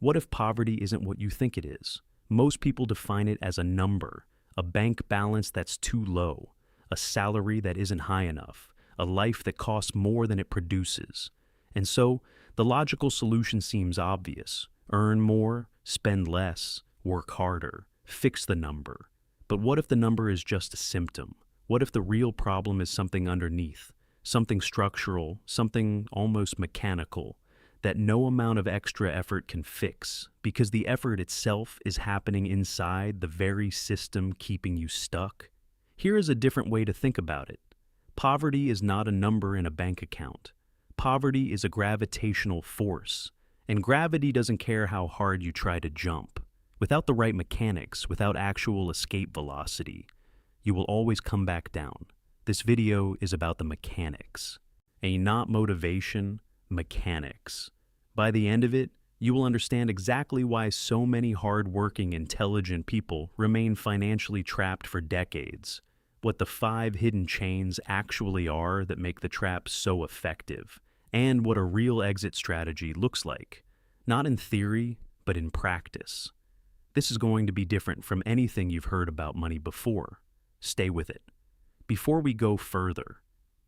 What if poverty isn't what you think it is? Most people define it as a number, a bank balance that's too low, a salary that isn't high enough, a life that costs more than it produces. And so, the logical solution seems obvious. Earn more, spend less, work harder, fix the number. But what if the number is just a symptom? What if the real problem is something underneath, something structural, something almost mechanical, that no amount of extra effort can fix, because the effort itself is happening inside the very system keeping you stuck? Here is a different way to think about it. Poverty is not a number in a bank account. Poverty is a gravitational force, and gravity doesn't care how hard you try to jump. Without the right mechanics, without actual escape velocity, you will always come back down. This video is about the mechanics, not motivation, mechanics. By the end of it, you will understand exactly why so many hard-working, intelligent people remain financially trapped for decades, what the 5 hidden chains actually are that make the trap so effective, and what a real exit strategy looks like, not in theory, but in practice. This is going to be different from anything you've heard about money before. Stay with it. Before we go further,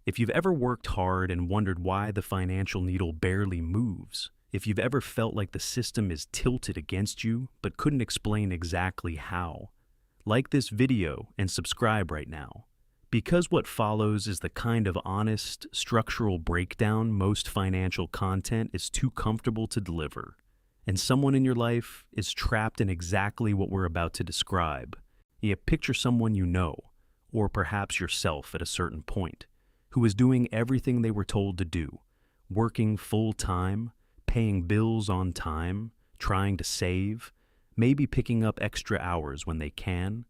if you've ever worked hard and wondered why the financial needle barely moves, if you've ever felt like the system is tilted against you but couldn't explain exactly how, like this video and subscribe right now. Because what follows is the kind of honest, structural breakdown most financial content is too comfortable to deliver. And someone in your life is trapped in exactly what we're about to describe. You picture someone you know, or perhaps yourself at a certain point, who is doing everything they were told to do, working full-time, paying bills on time, trying to save, maybe picking up extra hours when they can,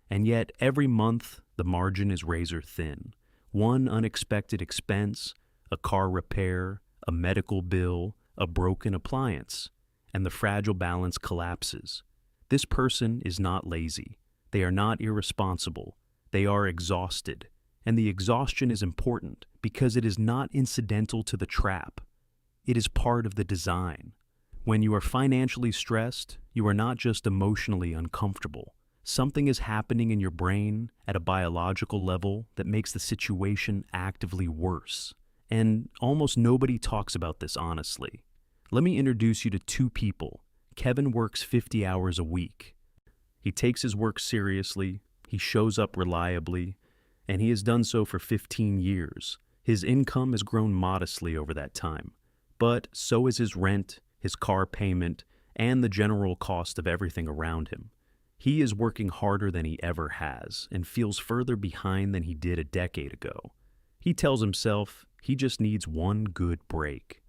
and yet every month the margin is razor thin. One unexpected expense, a car repair, a medical bill, a broken appliance, and the fragile balance collapses. This person is not lazy. They are not irresponsible. They are exhausted. And the exhaustion is important because it is not incidental to the trap. It is part of the design. When you are financially stressed, you are not just emotionally uncomfortable. Something is happening in your brain at a biological level that makes the situation actively worse. And almost nobody talks about this honestly. Let me introduce you to 2 people. Kevin works 50 hours a week. He takes his work seriously, he shows up reliably, and he has done so for 15 years. His income has grown modestly over that time, but so is his rent, his car payment, and the general cost of everything around him. He is working harder than he ever has and feels further behind than he did a decade ago. He tells himself he just needs one good break.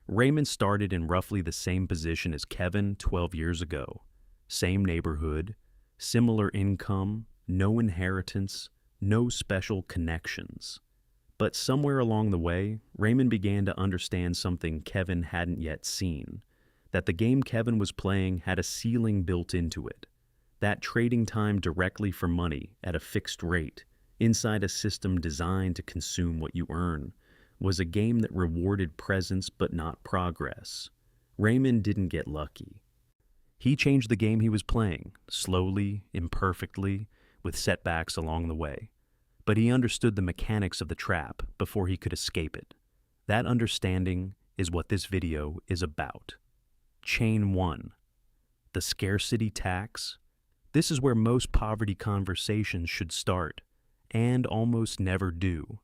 Raymond started in roughly the same position as Kevin 12 years ago. Same neighborhood, similar income, no inheritance, no special connections. But somewhere along the way, Raymond began to understand something Kevin hadn't yet seen, that the game Kevin was playing had a ceiling built into it. That trading time directly for money at a fixed rate, inside a system designed to consume what you earn, was a game that rewarded presence but not progress. Raymond didn't get lucky. He changed the game he was playing, slowly, imperfectly, with setbacks along the way. But he understood the mechanics of the trap before he could escape it. That understanding is what this video is about. Chain 1. The scarcity tax. This is where most poverty conversations should start, and almost never do.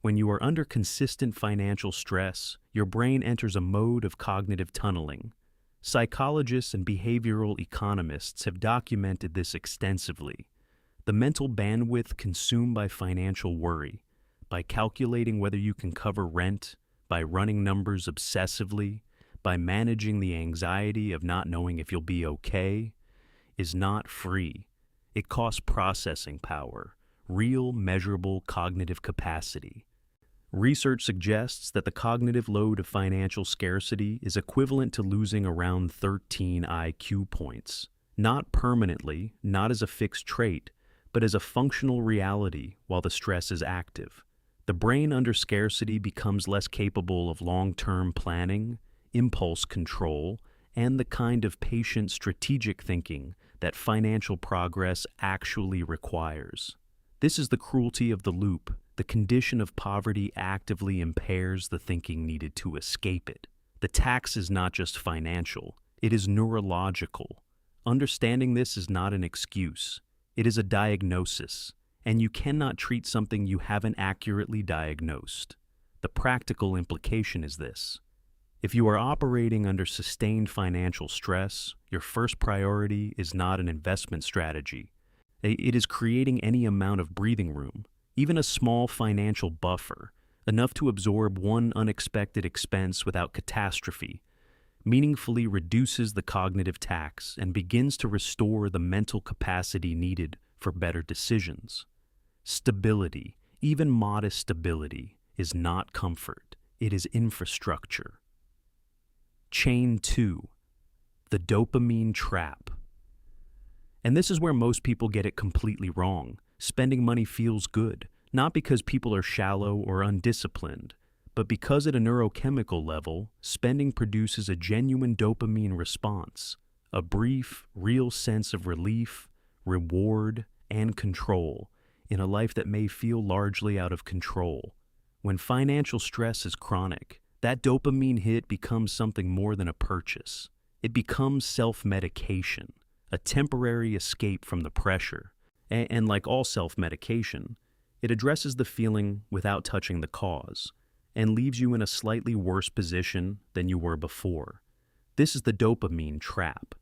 When you are under consistent financial stress, your brain enters a mode of cognitive tunneling. Psychologists and behavioral economists have documented this extensively. The mental bandwidth consumed by financial worry, by calculating whether you can cover rent, by running numbers obsessively, by managing the anxiety of not knowing if you'll be okay, is not free. It costs processing power, real measurable cognitive capacity. Research suggests that the cognitive load of financial scarcity is equivalent to losing around 13 IQ points. Not permanently, not as a fixed trait, but as a functional reality while the stress is active. The brain under scarcity becomes less capable of long-term planning, impulse control, and the kind of patient strategic thinking that financial progress actually requires. This is the cruelty of the loop. The condition of poverty actively impairs the thinking needed to escape it. The tax is not just financial, it is neurological. Understanding this is not an excuse, it is a diagnosis, and you cannot treat something you haven't accurately diagnosed. The practical implication is this. If you are operating under sustained financial stress, your first priority is not an investment strategy. It is creating any amount of breathing room, even a small financial buffer, enough to absorb one unexpected expense without catastrophe, meaningfully reduces the cognitive tax and begins to restore the mental capacity needed for better decisions. Stability, even modest stability, is not comfort, it is infrastructure. Chain 2. The dopamine trap. And this is where most people get it completely wrong. Spending money feels good, not because people are shallow or undisciplined, but because at a neurochemical level, spending produces a genuine dopamine response, a brief, real sense of relief, reward, and control in a life that may feel largely out of control. When financial stress is chronic, that dopamine hit becomes something more than a purchase. It becomes self-medication, a temporary escape from the pressure. And like all self-medication, it addresses the feeling without touching the cause, and leaves you in a slightly worse position than you were before. This is the dopamine trap.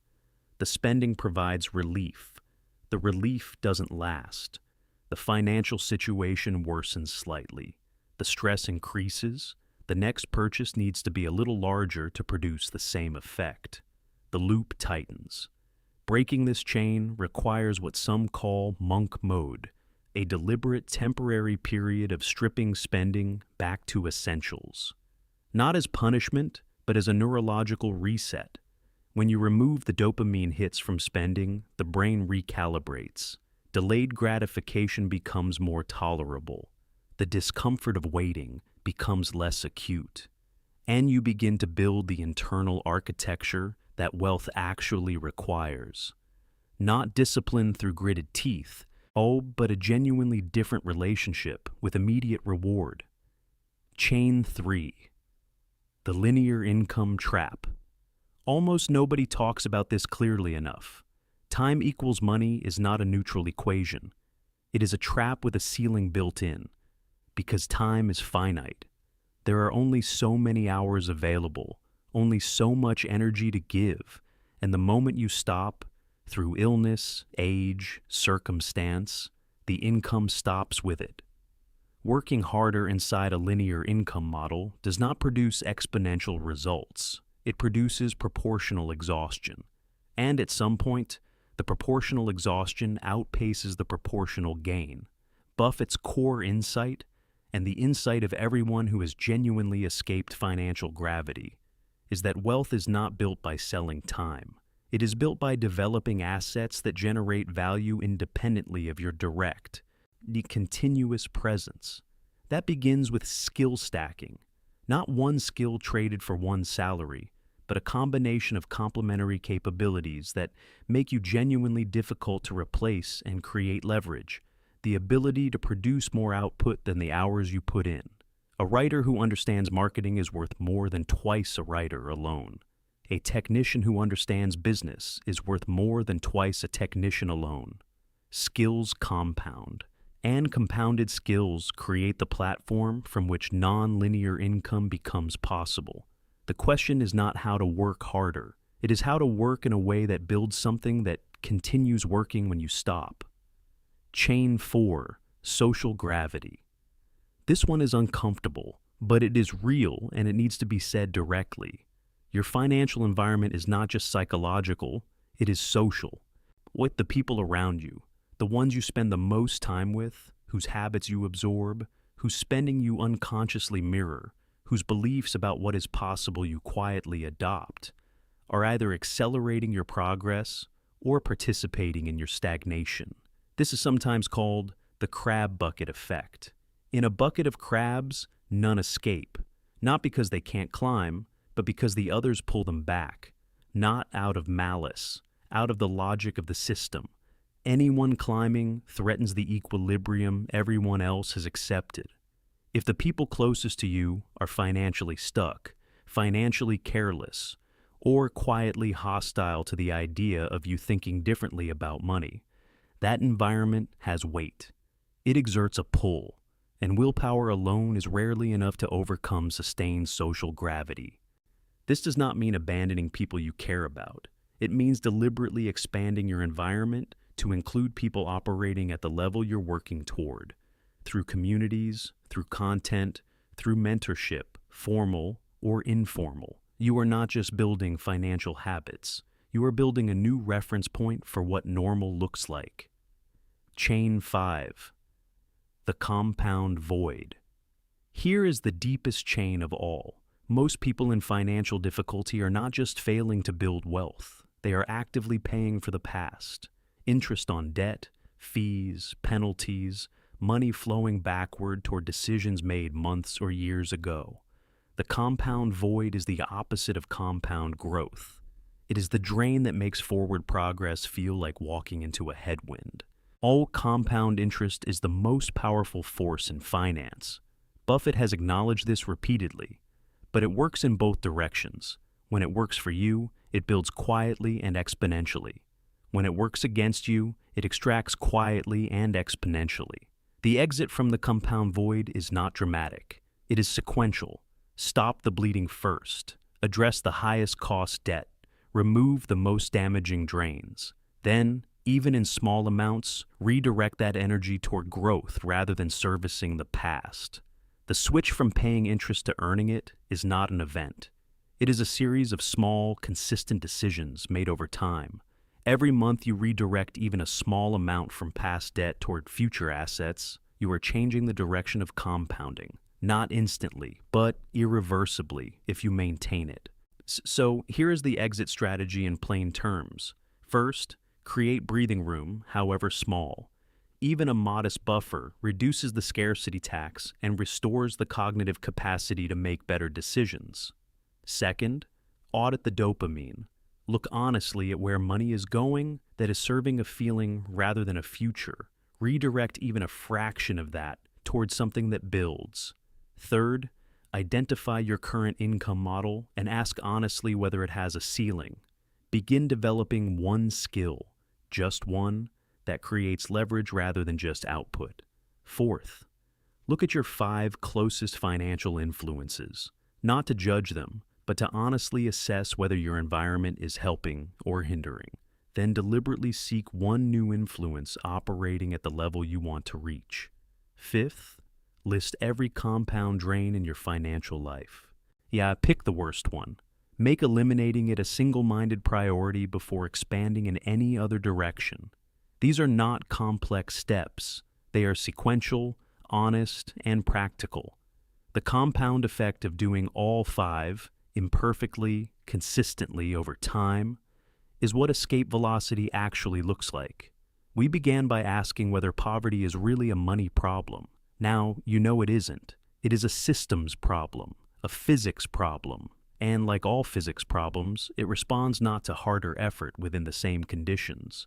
The spending provides relief. The relief doesn't last. The financial situation worsens slightly. The stress increases. The next purchase needs to be a little larger to produce the same effect. The loop tightens. Breaking this chain requires what some call monk mode, a deliberate temporary period of stripping spending back to essentials. Not as punishment, but as a neurological reset. When you remove the dopamine hits from spending, the brain recalibrates. Delayed gratification becomes more tolerable. The discomfort of waiting becomes less acute. And you begin to build the internal architecture that wealth actually requires. Not discipline through gritted teeth, but a genuinely different relationship with immediate reward. Chain 3. The linear income trap. Almost nobody talks about this clearly enough. Time equals money is not a neutral equation. It is a trap with a ceiling built in. Because time is finite. There are only so many hours available, only so much energy to give, and the moment you stop, through illness, age, circumstance, the income stops with it. Working harder inside a linear income model does not produce exponential results. It produces proportional exhaustion. And at some point, the proportional exhaustion outpaces the proportional gain. Buffett's core insight, and the insight of everyone who has genuinely escaped financial gravity, is that wealth is not built by selling time. It is built by developing assets that generate value independently of your direct, the continuous presence. That begins with skill stacking, not one skill traded for one salary, but a combination of complementary capabilities that make you genuinely difficult to replace and create leverage, the ability to produce more output than the hours you put in. A writer who understands marketing is worth more than twice a writer alone. A technician who understands business is worth more than twice a technician alone. Skills compound, and compounded skills create the platform from which non-linear income becomes possible. The question is not how to work harder. It is how to work in a way that builds something that continues working when you stop. Chain 4. Social gravity. This one is uncomfortable, but it is real and it needs to be said directly. Your financial environment is not just psychological, it is social. With the people around you, the ones you spend the most time with, whose habits you absorb, whose spending you unconsciously mirror, whose beliefs about what is possible you quietly adopt, are either accelerating your progress or participating in your stagnation. This is sometimes called the crab bucket effect. In a bucket of crabs, none escape, not because they can't climb, but because the others pull them back. not out of malice, out of the logic of the system. Anyone climbing threatens the equilibrium everyone else has accepted. If the people closest to you are financially stuck, financially careless, or quietly hostile to the idea of you thinking differently about money, that environment has weight. It exerts a pull, and willpower alone is rarely enough to overcome sustained social gravity. This does not mean abandoning people you care about. It means deliberately expanding your environment to include people operating at the level you're working toward, through communities, through content, through mentorship, formal or informal. You are not just building financial habits. You are building a new reference point for what normal looks like. Chain 5. The compound void. Here is the deepest chain of all. Most people in financial difficulty are not just failing to build wealth. They are actively paying for the past. Interest on debt, fees, penalties, money flowing backward toward decisions made months or years ago. The compound void is the opposite of compound growth. It is the drain that makes forward progress feel like walking into a headwind. All compound interest is the most powerful force in finance. Buffett has acknowledged this repeatedly, but it works in both directions. When it works for you, it builds quietly and exponentially. When it works against you, it extracts quietly and exponentially. The exit from the compound void is not dramatic. It is sequential. Stop the bleeding first. Address the highest cost debt. Remove the most damaging drains. Then, even in small amounts, redirect that energy toward growth rather than servicing the past. The switch from paying interest to earning it is not an event. It is a series of small, consistent decisions made over time. Every month you redirect even a small amount from past debt toward future assets, you are changing the direction of compounding. Not instantly, but irreversibly if you maintain it. So here is the exit strategy in plain terms. First, create breathing room, however small. Even a modest buffer reduces the scarcity tax and restores the cognitive capacity to make better decisions. Second, audit the dopamine. Look honestly at where money is going that is serving a feeling rather than a future. Redirect even a fraction of that towards something that builds. Third, identify your current income model and ask honestly whether it has a ceiling. Begin developing one skill, just one, that creates leverage rather than just output. Fourth, look at your 5 closest financial influences, not to judge them, but to honestly assess whether your environment is helping or hindering. Then deliberately seek one new influence operating at the level you want to reach. Fifth, list every compound drain in your financial life. Yeah, pick the worst one. Make eliminating it a single-minded priority before expanding in any other direction. These are not complex steps. They are sequential, honest, and practical. The compound effect of doing all 5 imperfectly, consistently over time is what escape velocity actually looks like. We began by asking whether poverty is really a money problem. Now, you know it isn't. It is a systems problem, a physics problem, and like all physics problems, it responds not to harder effort within the same conditions,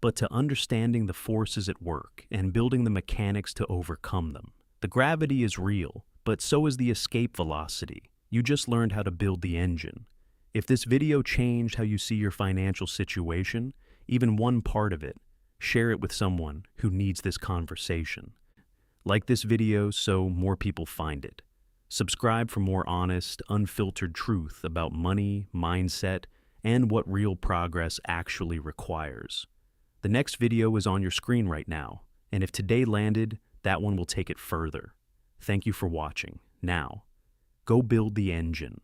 but to understanding the forces at work and building the mechanics to overcome them. The gravity is real, but so is the escape velocity. You just learned how to build the engine. If this video changed how you see your financial situation, even one part of it, share it with someone who needs this conversation. Like this video so more people find it. Subscribe for more honest, unfiltered truth about money, mindset, and what real progress actually requires. The next video is on your screen right now, and if today landed, that one will take it further. Thank you for watching. Now, go build the engine.